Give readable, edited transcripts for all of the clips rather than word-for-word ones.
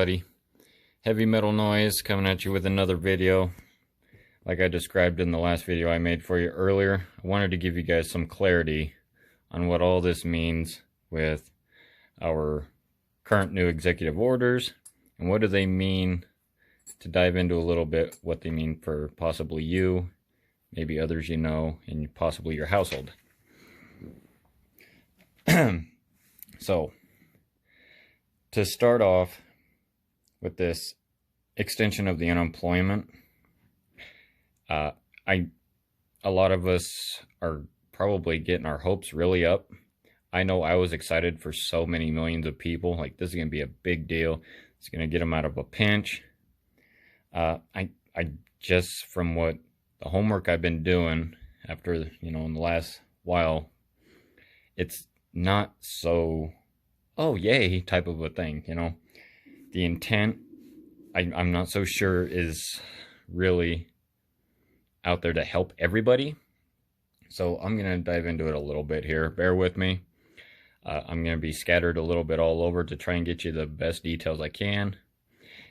everybody? Heavy metal noise coming at you with another video. Like I described in the last video I made for you earlier, I wanted to give you guys some clarity on what all this means with our current new executive orders and what do they mean, to dive into a little bit what they mean for possibly you, maybe others you know, and possibly your household. So, to start off with this extension of the unemployment, a lot of us are probably getting our hopes really up. I know I was excited for so many millions of people. Like, this is going to be a big deal. It's going to get them out of a pinch. I just, from what the homework I've been doing after, in the last while, it's not so, oh, yay, type of a thing, The intent, I'm not so sure is really out there to help everybody. So I'm going to dive into it a little bit here. Bear with me. I'm going to be scattered a little bit all over to try and get you the best details I can.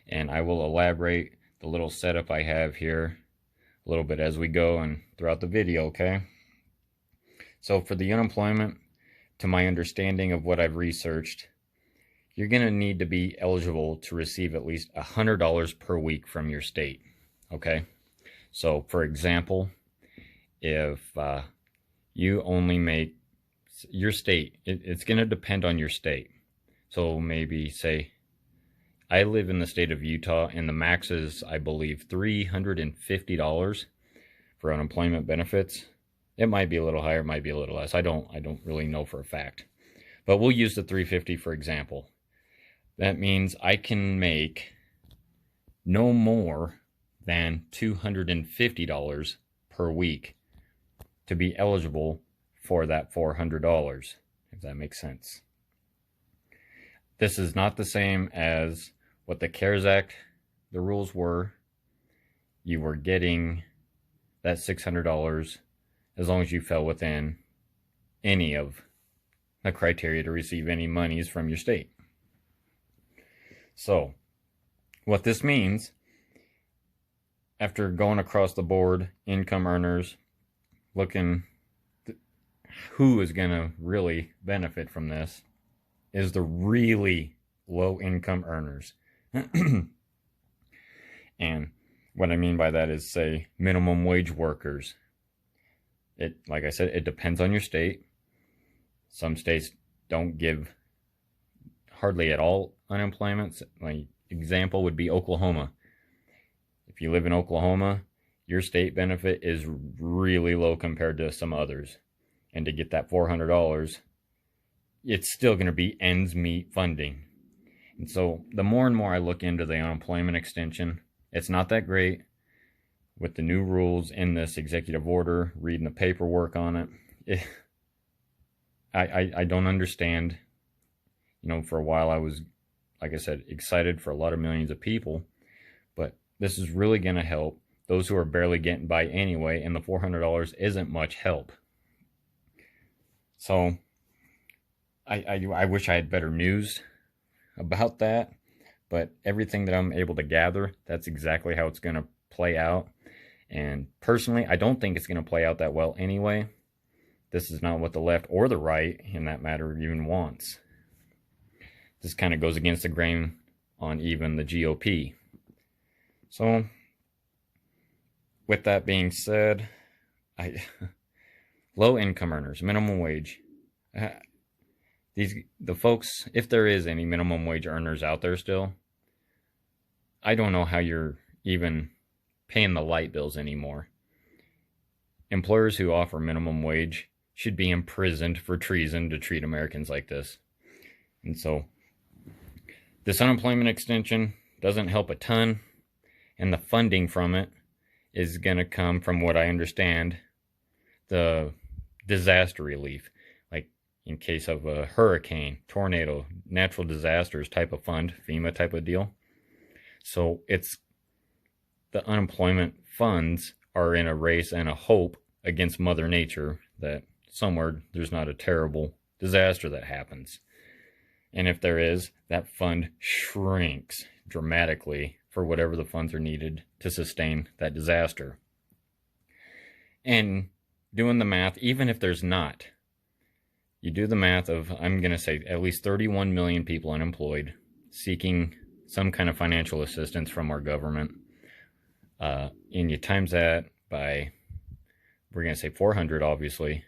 And I will elaborate the little setup I have here a little bit as we go and throughout the video, okay? So for the unemployment, to my understanding of what I've researched, you're going to need to be eligible to receive at least $100 per week from your state, okay? So, for example, if you only make your state, it's going to depend on your state. So maybe say, I live in the state of Utah, and the max is, I believe, $350 for unemployment benefits. It might be a little higher, it might be a little less. I don't really know for a fact. But we'll use the $350 for example. That means I can make no more than $250 per week to be eligible for that $400, if that makes sense. This is not the same as what the CARES Act, the rules were. You were getting that $600 as long as you fell within any of the criteria to receive any monies from your state. So, what this means, after going across the board, income earners, looking who is going to really benefit from this, is the really low income earners. And what I mean by that is, say, minimum wage workers. Like I said, it depends on your state. Some states don't give hardly at all unemployment. Like example would be Oklahoma. If you live in Oklahoma, your state benefit is really low compared to some others. And to get that $400, it's still going to be ends meet funding. And so the more and more I look into the unemployment extension, it's not that great. With the new rules in this executive order, reading the paperwork on it, I don't understand. For a while I was, like I said, excited for a lot of millions of people, but this is really going to help those who are barely getting by anyway, and the $400 isn't much help. So I wish I had better news about that, but everything that I'm able to gather, that's exactly how it's going to play out. And personally, I don't think it's going to play out that well anyway. This is not what the left or the right, in that matter, even wants. This kind of goes against the grain on even the GOP. So, with that being said, low income earners, minimum wage. The folks, if there is any minimum wage earners out there still, I don't know how you're even paying the light bills anymore. Employers who offer minimum wage should be imprisoned for treason to treat Americans like this. And so, this unemployment extension doesn't help a ton, and the funding from it is going to come from, what I understand, the disaster relief, like in case of a hurricane, tornado, natural disasters type of fund, FEMA type of deal. So it's the unemployment funds are in a race and a hope against Mother Nature that somewhere there's not a terrible disaster that happens. And if there is, that fund shrinks dramatically for whatever the funds are needed to sustain that disaster. And doing the math, even if there's not, you do the math of, I'm going to say, at least 31 million people unemployed seeking some kind of financial assistance from our government. And you times that by, we're going to say 400, obviously.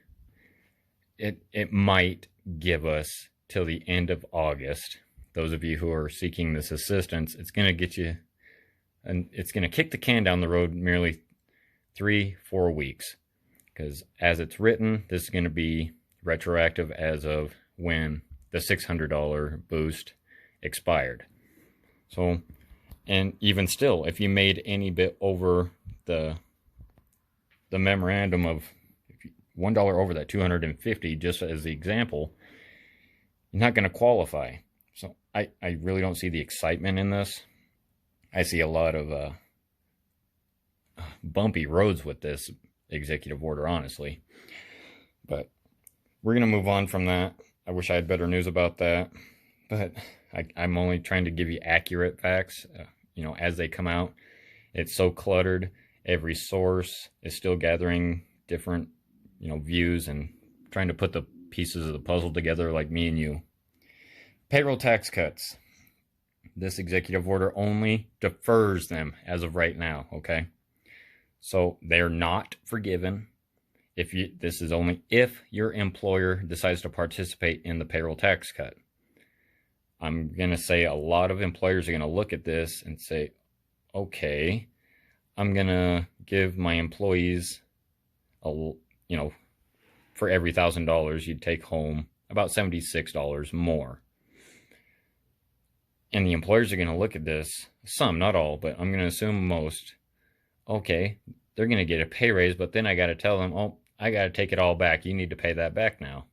It might give us till the end of August. Those of you who are seeking this assistance, it's going to get you, and it's going to kick the can down the road merely 3-4 weeks. Because as it's written, this is going to be retroactive as of when the $600 boost expired. So, and even still, if you made any bit over the memorandum of $1 over that 250, just as the example, you're not going to qualify. So I really don't see the excitement in this. I see a lot of bumpy roads with this executive order, honestly. But we're going to move on from that. I wish I had better news about that. But I'm only trying to give you accurate facts, as they come out. It's so cluttered. Every source is still gathering different, views and trying to put the pieces of the puzzle together like me and you. Payroll tax cuts. This executive order only defers them as of right now, okay? So they're not forgiven. This is only if your employer decides to participate in the payroll tax cut. I'm going to say a lot of employers are going to look at this and say, okay, I'm going to give my employees, for every $1,000 you'd take home about $76 more. And the employers are going to look at this, some, not all, but I'm going to assume most. Okay, they're going to get a pay raise, but then I got to tell them, oh, I got to take it all back. You need to pay that back now.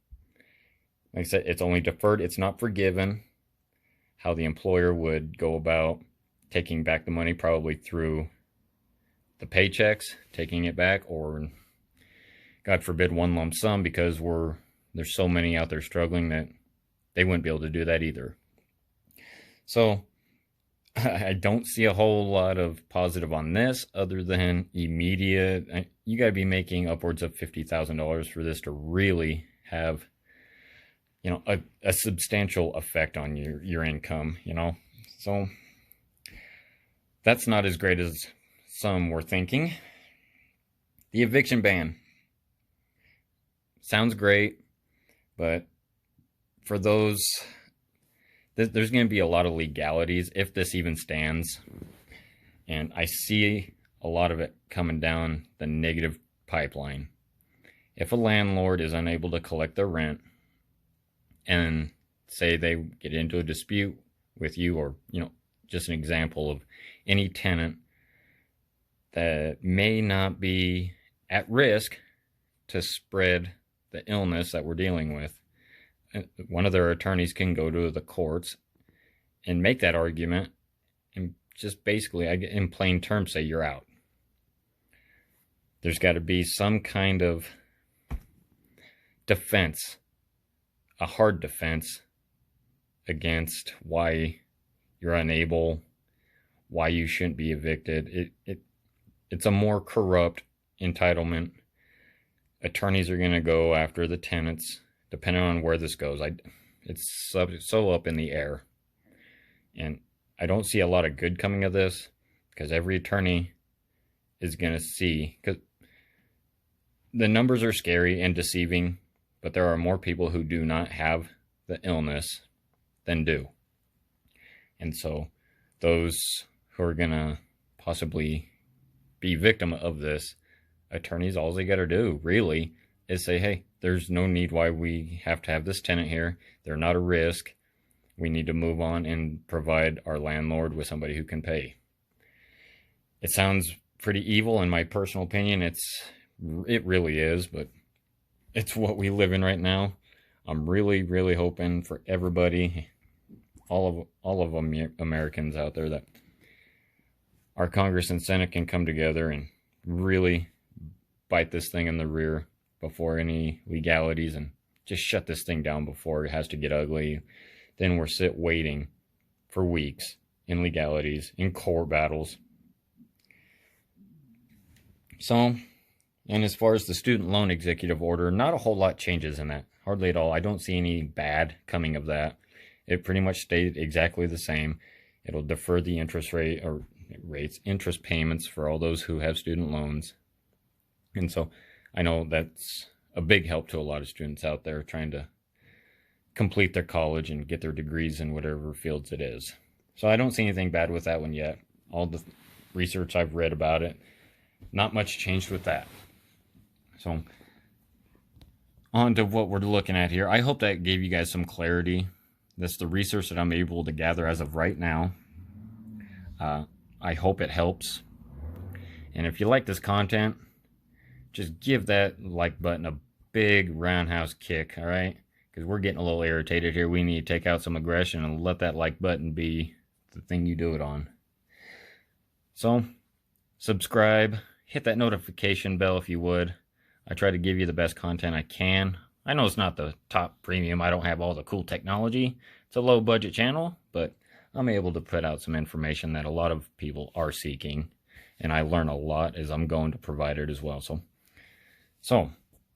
Like I said, it's only deferred. It's not forgiven. How the employer would go about taking back the money, probably through the paychecks, taking it back, or God forbid, one lump sum, because there's so many out there struggling that they wouldn't be able to do that either. So I don't see a whole lot of positive on this other than immediate. You got to be making upwards of $50,000 for this to really have, a substantial effect on your income, So that's not as great as some were thinking. The eviction ban. Sounds great, but for those, there's going to be a lot of legalities if this even stands. And I see a lot of it coming down the negative pipeline. If a landlord is unable to collect their rent and say they get into a dispute with you, or, just an example of any tenant that may not be at risk to spread the illness that we're dealing with, one of their attorneys can go to the courts and make that argument and just basically, in plain terms, say you're out. There's got to be some kind of defense, a hard defense against why you're unable, why you shouldn't be evicted. It's a more corrupt entitlement. Attorneys are going to go after the tenants, depending on where this goes. It's so up in the air. And I don't see a lot of good coming of this, because every attorney is going to see, because the numbers are scary and deceiving, but there are more people who do not have the illness than do. And so those who are going to possibly be victim of this, attorneys, all they got to do really is say, hey, there's no need why we have to have this tenant here. They're not a risk. We need to move on and provide our landlord with somebody who can pay. It sounds pretty evil in my personal opinion. It really is, but it's what we live in right now. I'm really, really hoping for everybody, all of Americans out there, that our Congress and Senate can come together and really bite this thing in the rear before any legalities, and just shut this thing down before it has to get ugly. than we're waiting for weeks in legalities, in court battles. So, and as far as the student loan executive order, not a whole lot changes in that. Hardly at all. I don't see any bad coming of that. It pretty much stayed exactly the same. It'll defer the interest rate or interest payments for all those who have student loans. And so I know that's a big help to a lot of students out there trying to complete their college and get their degrees in whatever fields it is. So I don't see anything bad with that one yet. All the research I've read about it, not much changed with that. So on to what we're looking at here. I hope that gave you guys some clarity. That's the research that I'm able to gather as of right now. I hope it helps. And if you like this content, just give that like button a big roundhouse kick, all right? Because we're getting a little irritated here. We need to take out some aggression and let that like button be the thing you do it on. So, subscribe. Hit that notification bell if you would. I try to give you the best content I can. I know it's not the top premium. I don't have all the cool technology. It's a low budget channel, but I'm able to put out some information that a lot of people are seeking. And I learn a lot as I'm going to provide it as well. So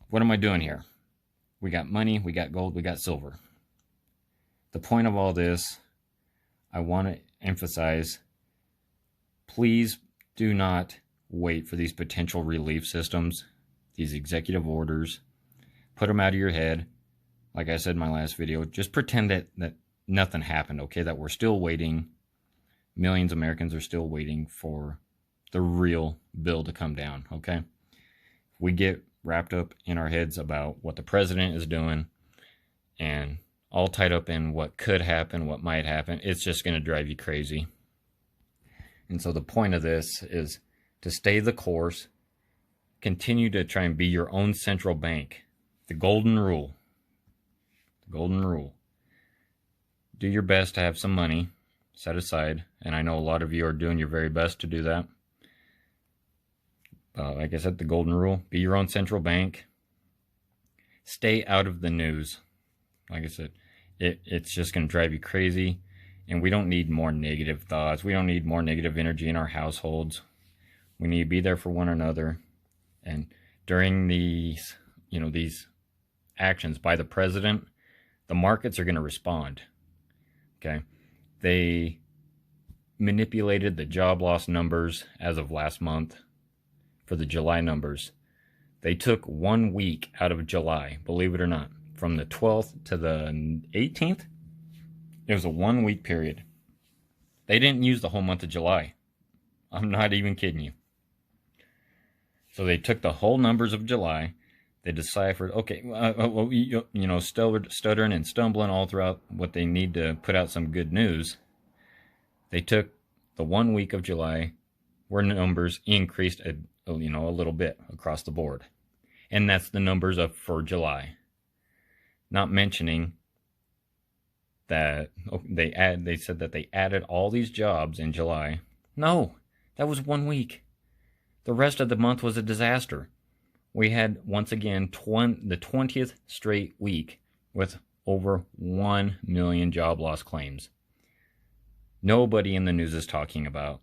what am I doing here? We got money, we got gold, we got silver. The point of all this, I want to emphasize, please do not wait for these potential relief systems, these executive orders. Put them out of your head. Like I said in my last video, just pretend that nothing happened, okay? That we're still waiting. Millions of Americans are still waiting for the real bill to come down, okay? We get wrapped up in our heads about what the president is doing and all tied up in what could happen, what might happen. It's just going to drive you crazy. And so the point of this is to stay the course, continue to try and be your own central bank. The golden rule. The golden rule. Do your best to have some money set aside, and I know a lot of you are doing your very best to do that. Like I said, the golden rule, be your own central bank. Stay out of the news. Like I said, it's just going to drive you crazy, and we don't need more negative thoughts. We don't need more negative energy in our households. We need to be there for one another. And during these actions by the president, the markets are going to respond. Okay? They manipulated the job loss numbers as of last month for the July numbers. They took 1 week out of July, believe it or not. From the 12th to the 18th, it was a 1 week period. They didn't use the whole month of July. I'm not even kidding you. So they took the whole numbers of July. They deciphered, okay, stuttering and stumbling all throughout what they need to put out some good news. They took the 1 week of July where numbers increased a little bit across the board. And that's the numbers for July. Not mentioning that they said that they added all these jobs in July. No, that was 1 week. The rest of the month was a disaster. We had, once again, the 20th straight week with over 1 million job loss claims. Nobody in the news is talking about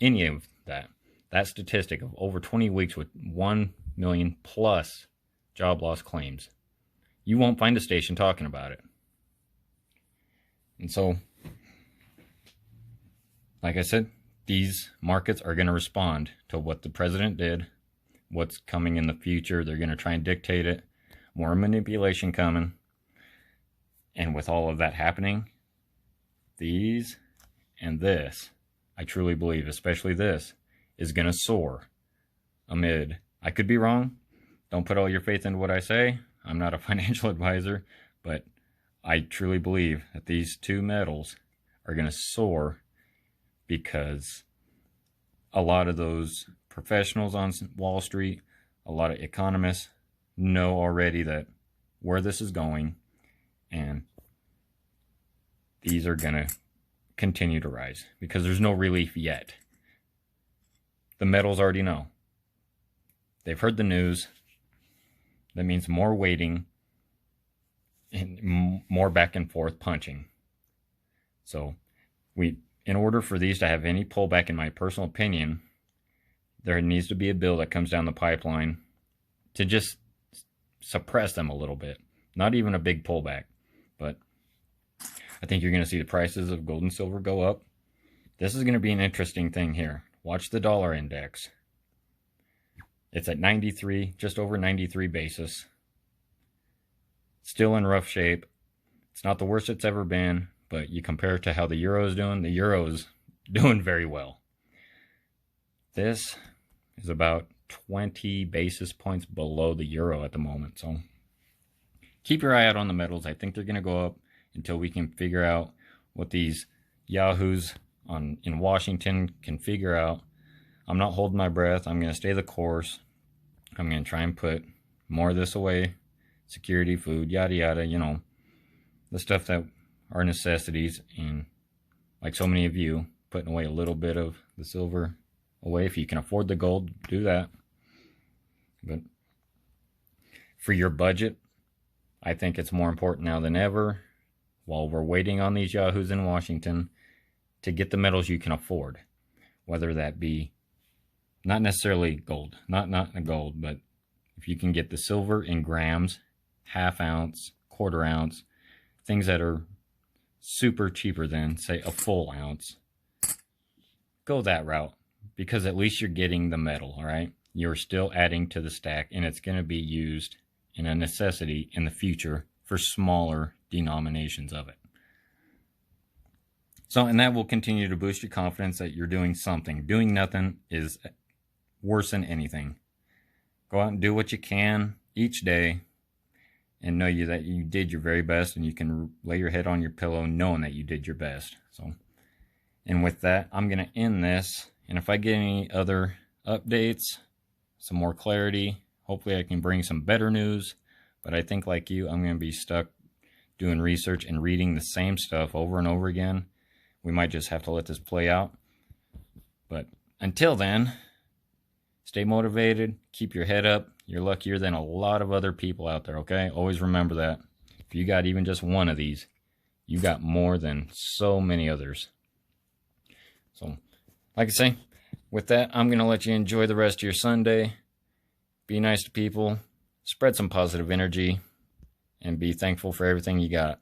any of that. That statistic of over 20 weeks with 1 million plus job loss claims. You won't find a station talking about it. And so, like I said, these markets are going to respond to what the president did, what's coming in the future. They're going to try and dictate it. More manipulation coming. And with all of that happening, these and this, I truly believe, especially this, is going to soar amid. I could be wrong. Don't put all your faith into what I say. I'm not a financial advisor, but I truly believe that these two metals are going to soar because a lot of those professionals on Wall Street, a lot of economists know already that where this is going, and these are going to continue to rise because there's no relief yet. The metals already know. They've heard the news. That means more waiting. and more back and forth punching. So in order for these to have any pullback, in my personal opinion, there needs to be a bill that comes down the pipeline to just suppress them a little bit. Not even a big pullback, but I think you're going to see the prices of gold and silver go up. This is going to be an interesting thing here. Watch the dollar index. It's at 93, just over 93 basis. Still in rough shape. It's not the worst it's ever been, but you compare it to how the euro is doing, the euro is doing very well. This is about 20 basis points below the euro at the moment. So keep your eye out on the metals. I think they're going to go up until we can figure out what these yahoos in Washington can figure out. I'm not holding my breath. I'm going to stay the course. I'm going to try and put more of this away. Security, food, yada yada, you know, the stuff that are necessities. And like so many of you, putting away a little bit of the silver away. If you can afford the gold, do that. But for your budget, I think it's more important now than ever, while we're waiting on these yahoos in Washington, to get the metals you can afford. Whether that be not necessarily gold, not gold, but if you can get the silver in grams, half ounce, quarter ounce, things that are super cheaper than, say, a full ounce, go that route, because at least you're getting the metal, all right? You're still adding to the stack, and it's going to be used in a necessity in the future for smaller denominations of it. So, and that will continue to boost your confidence that you're doing something. Doing nothing is worse than anything. Go out and do what you can each day, and know that you did your very best, and you can lay your head on your pillow knowing that you did your best. So, and with that, I'm going to end this. And if I get any other updates, some more clarity, hopefully I can bring some better news. But I think, like you, I'm going to be stuck doing research and reading the same stuff over and over again. We might just have to let this play out. But until then, stay motivated, keep your head up. You're luckier than a lot of other people out there, okay? Always remember that. If you got even just one of these, you got more than so many others. So, like I say, with that, I'm going to let you enjoy the rest of your Sunday. Be nice to people, spread some positive energy, and be thankful for everything you got.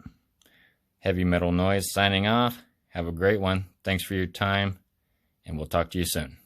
Heavy Metal Noise signing off. Have a great one. Thanks for your time, and we'll talk to you soon.